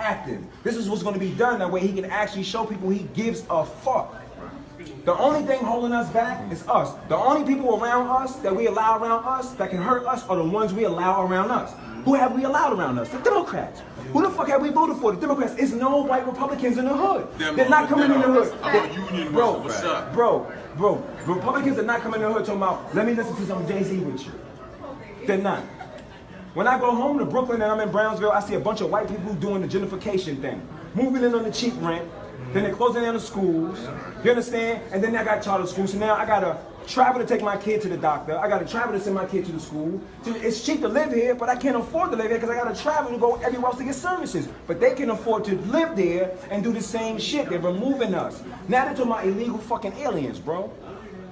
active. This is what's going to be done. That way he can actually show people he gives a fuck. The only thing holding us back is us. The only people around us that we allow around us that can hurt us are the ones we allow around us. Who have we allowed around us? The Democrats. Who the fuck have we voted for? The Democrats. There's no white Republicans in the hood. They're not coming in the hood. Bro, Republicans are not coming in the hood talking about, let me listen to some Jay-Z with you. They're not. When I go home to Brooklyn and I'm in Brownsville, I see a bunch of white people doing the gentrification thing. Moving in on the cheap rent. Then they're closing down the schools. You understand? And then I got charter schools. So now I got to travel to take my kid to the doctor. I got to travel to send my kid to the school. So it's cheap to live here, but I can't afford to live here because I got to travel to go everywhere else to get services. But they can afford to live there and do the same shit. They're removing us. Now they're talking about illegal fucking aliens, bro.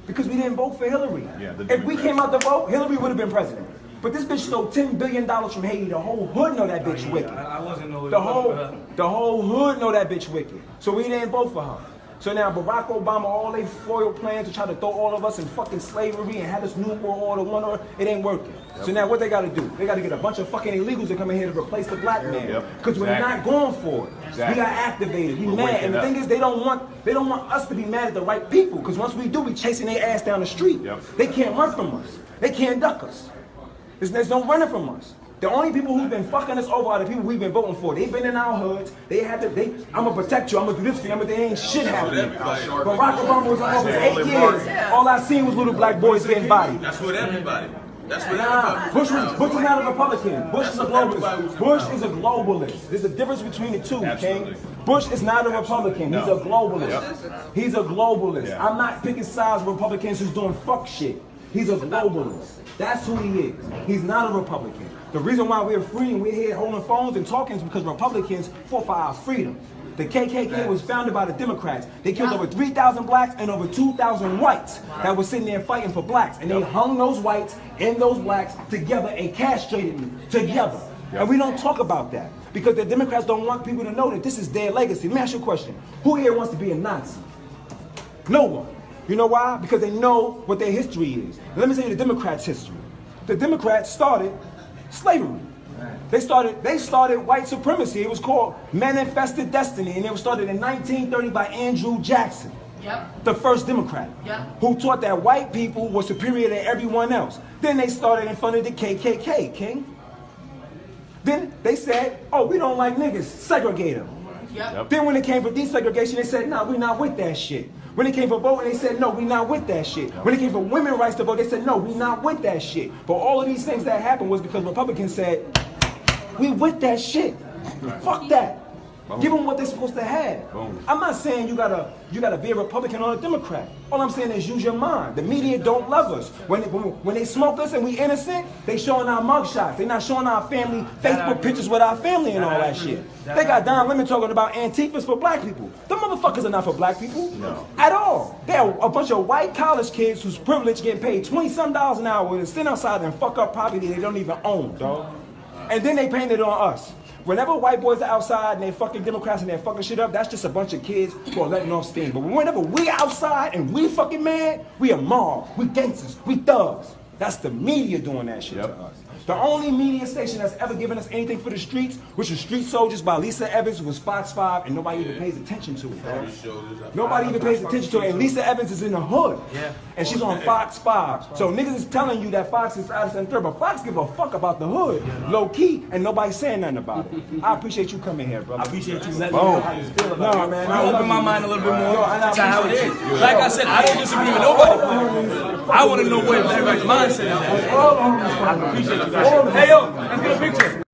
Because we didn't vote for Hillary. Yeah, if we came out to vote, Hillary would have been president. But this bitch stole $10 billion from Haiti. The whole hood know that bitch wicked. I wasn't know the whole hood know that bitch wicked. So we didn't vote for her. So now Barack Obama, all they foil plans to try to throw all of us in fucking slavery and have this new world order, one order, it ain't working. Yep. So now what they got to do? They got to get a bunch of fucking illegals to come in here to replace the black man. Because we're not going for it. We got activated. We mad. And the thing is, they don't want us to be mad at the right people. Because once we do, we chasing their ass down the street. They can't run from us. They can't duck us. There's no running from us. The only people who've been fucking us over are the people we've been voting for. They've been in our hoods. I'm gonna protect you. I'm gonna do this for you. They ain't shit happening. Barack Obama was in office 8 years. All I seen was little black boys getting bodied. That's what everybody. That's what everybody. Bush is not a Republican. Bush is a globalist. Bush is a globalist. There's a difference between the two, King. Bush is not a Republican. He's a globalist. He's a globalist. I'm not picking sides with Republicans who's doing fuck shit. He's a globalist. That's who he is. He's not a Republican. The reason why we're free and we're here holding phones and talking is because Republicans fought for our freedom. The KKK was founded by the Democrats. They killed over 3,000 blacks and over 2,000 whites that were sitting there fighting for blacks. And they hung those whites and those blacks together and castrated them together. And we don't talk about that because the Democrats don't want people to know that this is their legacy. Let me ask you a question. Who here wants to be a Nazi? No one. You know why? Because they know what their history is. Let me tell you the Democrats' history. The Democrats started slavery. They started white supremacy. It was called Manifested Destiny, and it was started in 1930 by Andrew Jackson, the first Democrat, who taught that white people were superior to everyone else. Then they started in front of the KKK, King. Then they said, oh, we don't like niggas, segregate them. Then when it came for desegregation, they said, nah, we're not with that shit. When it came for voting, they said, no, we're not with that shit. When it came for women's rights to vote, they said, no, we're not with that shit. But all of these things that happened was because Republicans said, we with that shit. Fuck that. Give them what they're supposed to have. I'm not saying you gotta be a Republican or a Democrat. All I'm saying is use your mind. The media don't love us. When they smoke us and we innocent, they showing our mugshots. They're not showing our family Facebook pictures with our family and all that shit. They got Don Lemon talking about Antifas for black people. The motherfuckers are not for black people at all. They're a bunch of white college kids who's privileged getting paid $20-some an hour to sit outside and fuck up property they don't even own, dog. And then they paint it on us. Whenever white boys are outside and they fucking Democrats and they're fucking shit up, that's just a bunch of kids who are letting off steam. But whenever we outside and we fucking mad, we a mob, we gangsters, we thugs. That's the media doing that shit to us. The only media station that's ever given us anything for the streets, which was Street Soldiers by Lisa Evans, was Fox 5, and nobody even pays attention to it, bro. Nobody even pays attention to it, and Lisa Evans is in the hood, and she's on Fox 5. So niggas is telling you that Fox is out of center, but Fox give a fuck about the hood, low key, and nobody's saying nothing about it. I appreciate you coming here, bro. I appreciate you letting me know how you feel about it. No, man, I open my mind a little bit more. That's how it is. Like I said, I don't disagree with nobody. I want to know where everybody's mindset is at. I appreciate you. Hey, yo, let's get a picture.